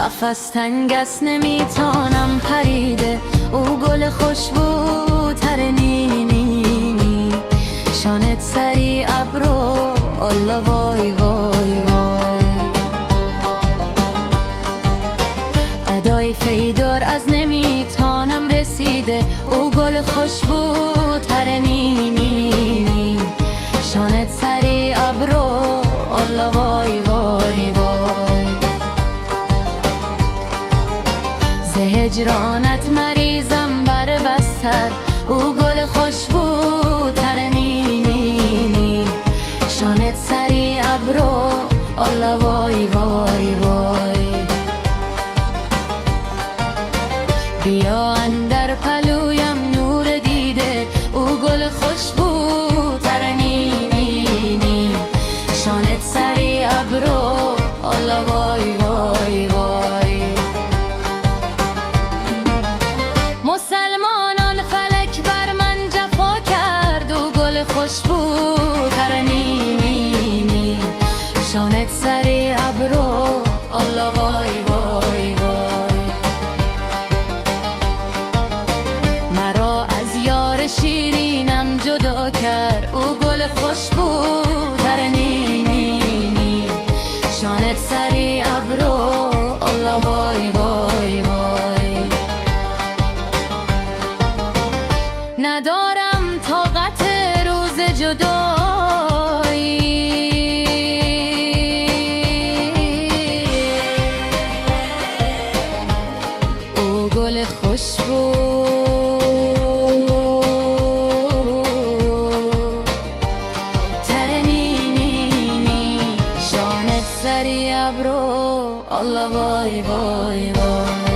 قفس تنگ است نمیتانم پریده، او گل خوشبو تر نینی، شانت سری ابرو الله وای وای وای. ادای فیدار از نمیتانم رسیده، او گل خوشبو تر نینی، شانت سری ابرو الله وای وای وای. ز هجرانت مریضم بر بستر، او گل خوشبو تر نینی، شانت سری ابرو الله وای وای وای. بیا اندر پلویم نور دیده، او گل خوشبو تر نینی، شانت سری ابرو الله وای وای وای. مسلمانان فلک بر من جفا کرد، او گل خوشبو تر نینی، شانت سری ابرو الله وای وای وای. مرا از یار شیرینم جدا کرد، او گل خوشبو تر نینی، شانت سری ابرو الله وای وای وای. ندارم طاقت روز جدایی، او گل خوشبو تر نینی، شانت سری ابرو الله وای وای وای.